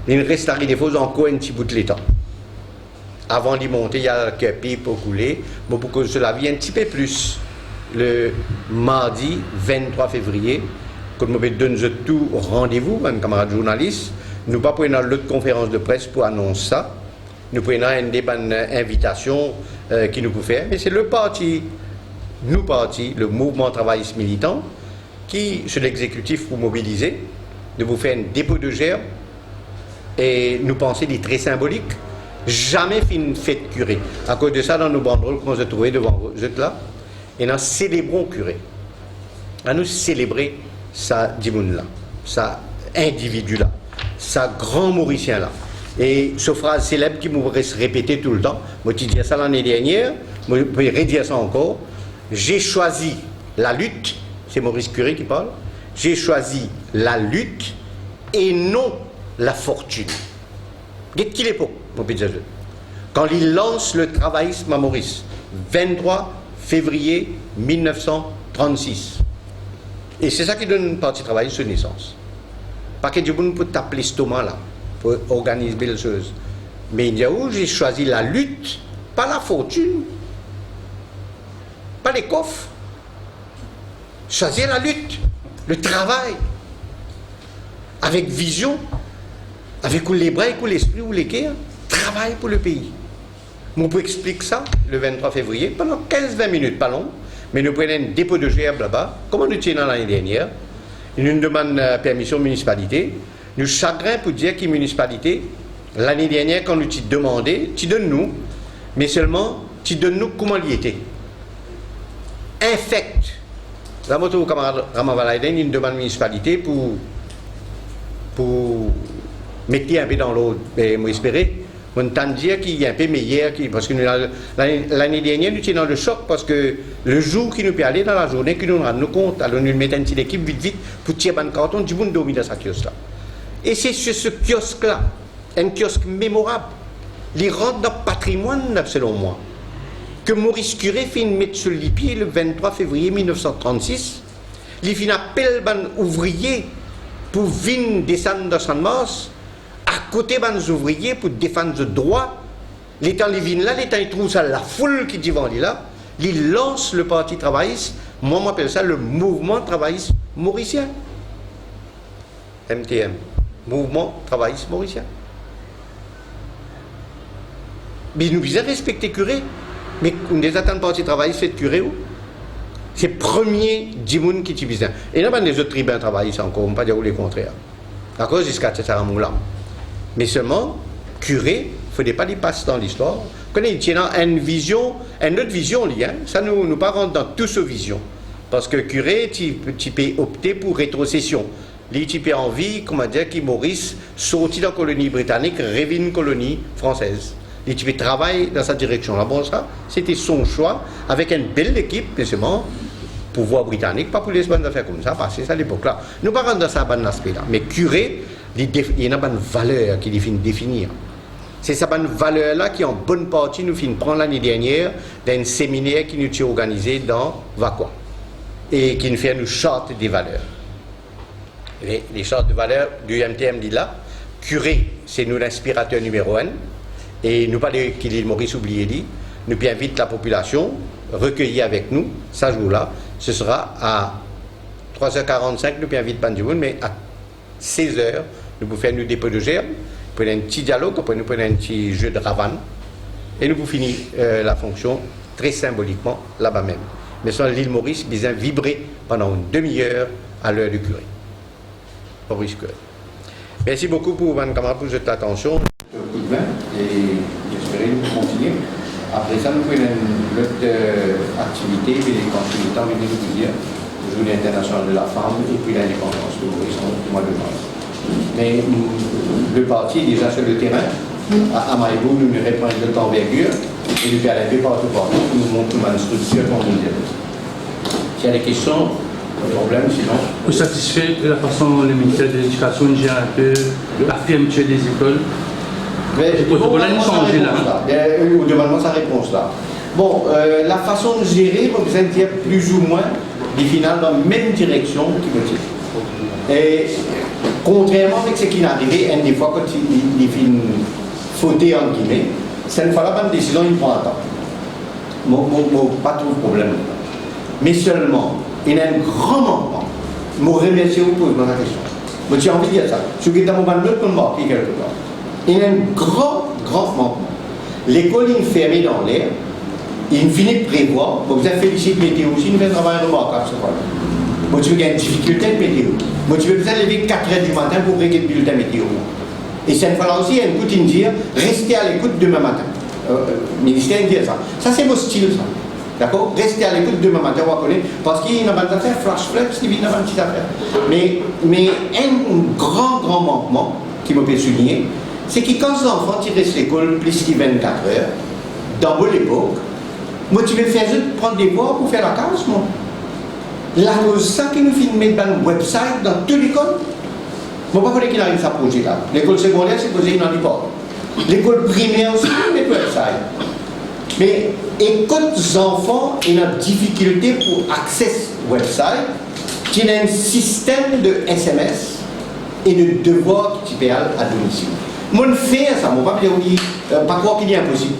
Il reste la des Fosses encore un petit bout de l'état. Avant d'y monter, il y a quelques pays pour couler, mais pour que cela vienne un petit peu plus. Le mardi 23 février, quand nous donne tout rendez-vous, un camarade journaliste, nous pas prenons l'autre conférence de presse pour annoncer ça. Nous prenons une invitation qui nous peut faire, mais c'est le parti, le mouvement travailliste militant, qui, sur l'exécutif, pour mobiliser, de vous faire un dépôt de gerbe, et nous pensons qu'il est très symbolique. Jamais fait une fête curée. À cause de ça, dans nos banderoles qu'on a trouvées devant vous là, et nous célébrons curé. À nous célébrer ça dimoun là, ça individu là, ça grand mauricien là. Et ce phrase célèbre qui me reste répéter tout le temps, moi je disais ça l'année dernière, je peux redire ça encore. J'ai choisi la lutte, c'est Maurice Curé qui parle, j'ai choisi la lutte et non la fortune. Qu'est-ce qu'il est pour, mon petit Jésus? Quand il lance le travaillisme à Maurice, 23 février 1936. Et c'est ça qui donne une partie travail sur naissance. Pas que du monde peut t'appeler stomac là, pour organiser belles choses. Mais il y a où j'ai choisi la lutte, pas la fortune, pas les coffres. Choisir la lutte, le travail, avec vision, avec les bras, avec l'esprit ou les cœurs, travail pour le pays. On peut expliquer ça le 23 février, pendant 15-20 minutes, pas long, mais nous prenons un dépôt de gerbe là-bas, comme on nous tient l'année dernière. Ils nous demandent permission municipalité. Nous chagrin pour dire qu'une municipalité, l'année dernière, quand nous t'y demandé, tu donnes nous, mais seulement tu donnes nous comment il était. Infect. La moto camarade Ramavalaiden, il nous demande municipalité pour mettre un peu dans l'eau, moi espérer. On tente de dire qu'il y a un peu meilleur, parce que l'année dernière, nous étions dans le choc, parce que le jour qui nous peut aller dans la journée, qui nous rend compte, alors nous mettons une petite équipe vite, pour tirer un carton, du monde dormir dans ce kiosque-là. Et c'est sur ce kiosque-là, un kiosque mémorable, il rentre dans le patrimoine, selon moi, que Maurice Curé fait mettre sur les pieds le 23 février 1936, il fait un appel aux ouvriers pour venir descendre dans Sainte-Mars, à côté des ouvriers pour défendre le droit. L'état il vient là, l'état il trouve ça la foule qui dit là, il lance le parti travailliste, moi m'appelle ça le mouvement travailliste mauricien. MTM, mouvement travailliste mauricien. Mais nous visons à respecter curé, mais on des attentes parti travailliste fait curé où? C'est premier dimoun qui t'y vise. Et là, les autres tribuns travaillistes encore, on ne peut pas dire le contraire. D'accord, jusqu'à ça là. Mais seulement, curé, il ne faudrait pas les passer dans l'histoire. Quand il tient une vision, une autre vision, hein, ça ne nous pas rendre dans toutes ces visions. Parce que curé, tu peux opter pour rétrocession. Tu peux envie, comment dire, que Maurice sortit de la colonie britannique, revient une colonie française. Tu peux travailler dans cette direction-là. Bon, ça, c'était son choix, avec une belle équipe, bien sûr, pouvoir britannique, pas pour les bonnes affaires comme ça, parce que c'est à l'époque-là. Nous ne pas rendre dans ça bon aspect-là. Mais curé, il y a une bonne valeur qu'il finit définir. C'est cette bonne valeur-là qui, en bonne partie, nous finit prendre l'année dernière d'un séminaire qui nous a organisé dans Vacua et qui nous fait nous charte des valeurs. Les chartes de valeurs du MTM dit là, curé, c'est nous l'inspirateur numéro 1, et nous pas qu'il est Maurice oublié dit, nous invite la population recueillie avec nous, ce jour-là, ce sera à 3h45, nous invite pas du monde, mais à 16h, nous pouvons faire nous dépôt de gerbe, nous prenons un petit dialogue, après nous prenons un petit jeu de ravane, et nous pouvons finir la fonction très symboliquement là-bas même. Mais sur l'île Maurice, ils ont vibré pendant une demi-heure à l'heure du curé. Maurice Curé. Merci beaucoup pour votre camarade pour votre attention. Coup de main, et j'espère que nous continuer. Après ça, nous prenons une autre activité, mais quand il est temps, nous venons dire, la Journée internationale de la femme et puis l'indépendance de Maurice au mois de mars. Mais le parti est déjà sur le terrain. À Maïbou, nous nous répondons de d'envergure et nous faisons aller partout, nous montrons une structure qu'on nous dit. S'il y a des questions, pas de problème, sinon. Vous satisfait de la façon dont le ministère de l'Éducation gère un peu la fermeture des écoles Vous demandez sa réponse là. Bon, la façon de gérer, vous dire plus ou moins, des finales dans la même direction qui me tire. Et contrairement avec ce qui est arrivé, une des fois quand il films fautés en guillemets, cette fois-là, la décision, il prend un temps. Pas trop de problème. Mais seulement, il y a un grand manquement. Je vous remercie pour poser la question. J'ai envie de dire ça. Je suis dans mon bandeau pour marquer quelque part. Il y a un grand manquement. L'école est fermée dans l'air. Il finit de prévoir. Vous avez félicité météo aussi, il fait un travail remarquable ce fois-là. Vous avez une difficulté de météo. Vous avez besoin de lever 4 h du matin pour régler le bulletin météo. Et cette fois-là aussi, il y a une coutume de dire restez à l'écoute demain matin. Le ministère dit ça. Ça, c'est mon style, ça. D'accord? Restez à l'écoute demain matin, on va connaître. Parce qu'il y a une affaire flash flood, il y a une petite affaire. Mais un grand manquement qui me peut souligner, c'est que quand les enfants restent à l'école plus que 24 heures, dans l'époque, moi, tu veux faire juste prendre des voix pour faire la case, moi. Là, ça qui nous filme dans le website, dans toute l'école, je ne sais pas qui arrive à ce projet-là. L'école secondaire, c'est posé dans l'hypothèse. L'école primaire aussi, les websites. Mais écoute, les enfants ont une difficulté pour accéder au website, qui a un système de SMS et de devoirs qui sont à domicile. Moi, je fais ça, je ne peux pas croire qu'il est impossible.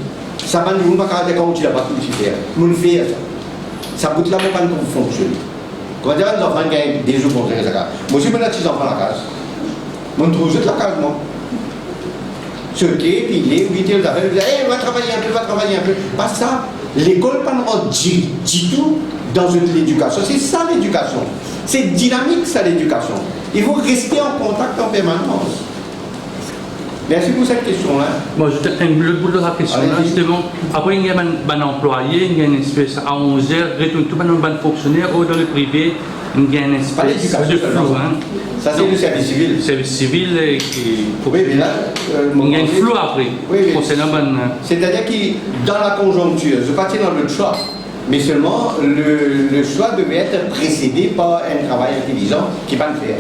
Ça ne va pas dire comment tu n'as pas tout faire. Je fais ça. Ça coûte là, pas pour fonctionner. Quand les enfants gagnent des jours pour faire ça. Moi aussi, je suis 6 enfants à la case. Je trouve juste la case, moi. Ce qui est, puis il est, oui, il va travailler un peu. Pas ça. L'école pas du tout dans l'éducation. C'est ça l'éducation. C'est dynamique, ça l'éducation. Il faut rester en contact en permanence. Merci pour cette question-là. Bon, le bout de la question là, justement, après il y a un employé, il y a une espèce à 11h, retourne tout un fonctionnaire, ou dans le privé, il y a une espèce de flou. Ça, c'est le service civil. Le service civil, oui, mais là, il y a une flou après. Oui, c'est-à-dire que dans la conjoncture, je partais dans le choix, mais seulement le choix devait être précédé par un travail intelligent qui ne va pas le faire.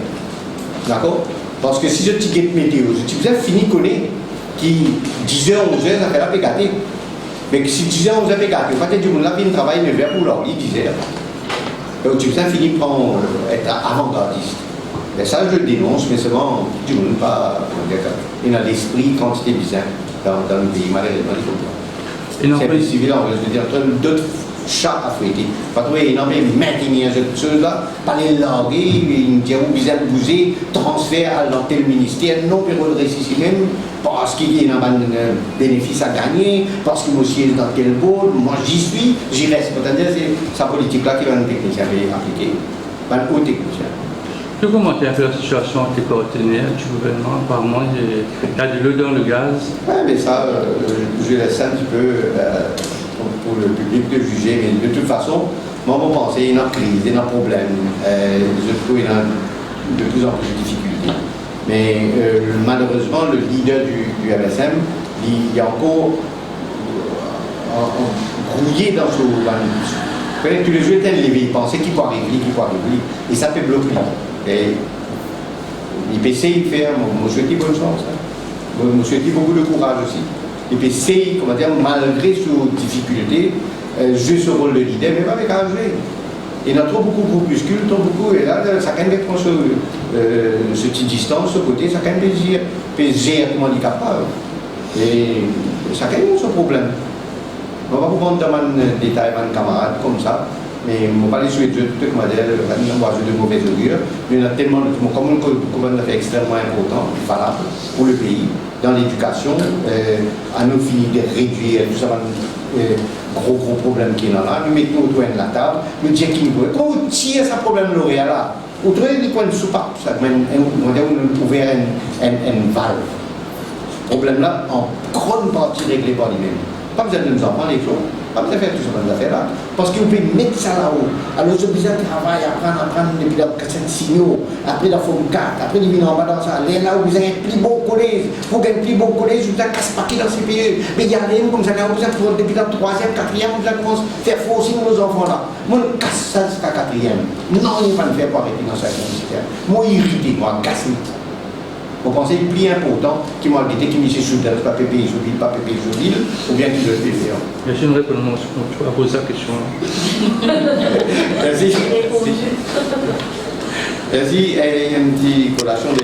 D'accord? Parce que si je ticket météo, je vous ai fini de connaître qui 10h, 11h, ça fait la PKT. Mais si 10h, 11h PKT, peut-être que la vie travaille 9h pour leur lit, 10h. Donc tu vous as fini de être avant-gardiste. Et ça, je le dénonce, mais seulement, tout le monde pas, il y a l'esprit quantité bizarre dans le pays, malheureusement, il faut pas. C'est civil, je veux dire, d'autres chats à fouetter. Pas trouver énormément maintenir cette chose-là, pas les larguer, une dire où bizarre bouger, transfert à tel ministère, non période de récit même, parce qu'il y a un bénéfice à gagner, parce que moi aussi est dans tel pôle, moi j'y suis, j'y reste. C'est sa politique-là qui va nous technicien appliquer, va nous technicien. Tu commentes un peu la situation avec les partenaires du gouvernement, apparemment il y a de l'eau dans le gaz. Oui, mais ça, je laisse un petit peu pour le public de juger, mais de toute façon, moi, je pense qu'il y a une crise, il y a un problème, je trouve qu'il y a de plus en plus de difficultés. Mais malheureusement, le leader du MSM, il est encore brouillé dans son banc. Tous les jours, il est levé, il pensait qu'il peut arriver, et ça fait bloquer. Et il peut essayer de faire, moi je souhaite bonne chance. Moi je souhaite beaucoup de courage aussi. Il peut essayer, comment dire, malgré ses difficultés, jouer ce rôle de leader, mais pas avec un jouer. Il y en a trop beaucoup de groupuscules, trop beaucoup, et là, ça quand même prendre ce petit distance, ce côté, ça quand même peut gérer comme handicapable. Et ça quand même ce problème. On va pas vous prendre dans un détail, un camarade comme ça. Mais je ne vais pas les souhaiter comme de mauvais augure. Il y en a tellement de comme un fait extrêmement important, valable pour le pays, dans l'éducation, à nous finir de réduire tout ça, gros problème qu'il y a là. Nous mettons autour de la table, nous disons qu'il nous quand on tire ce problème lauréat là, vous trouvez des points de soupape, on a ouvert une valve. Ce problème là, en grande partie réglé par lui-même. Pas besoin de nous en prendre les choses. Pas besoin de faire tout ce qu'on a fait là. Parce que vous pouvez mettre ça là-haut. Alors, j'ai besoin de travail, apprendre depuis la cassette signaux, après la forme 4, après de venir en bas dans ça. Là où vous avez un plus beau collège, pour gagner un plus beau collège, vous avez casse paquet dans ces pays. Mais il y a rien comme ça, vous avez depuis la 3e, 4e, vous avez commencé à faire forcer nos enfants là. Moi, je casse ça jusqu'à 4e. Non, il ne va pas le faire pour arrêter dans ça. Moi, irrité, moi, casse. Vous pensez que plus important qui m'a dit qui m'y soutient, pas pépé Joudil, pas pépé Joudil, ou bien qui le fait faire. J'ai une réponse, tu vas poser la question. Merci. Merci, il y a une petite collation de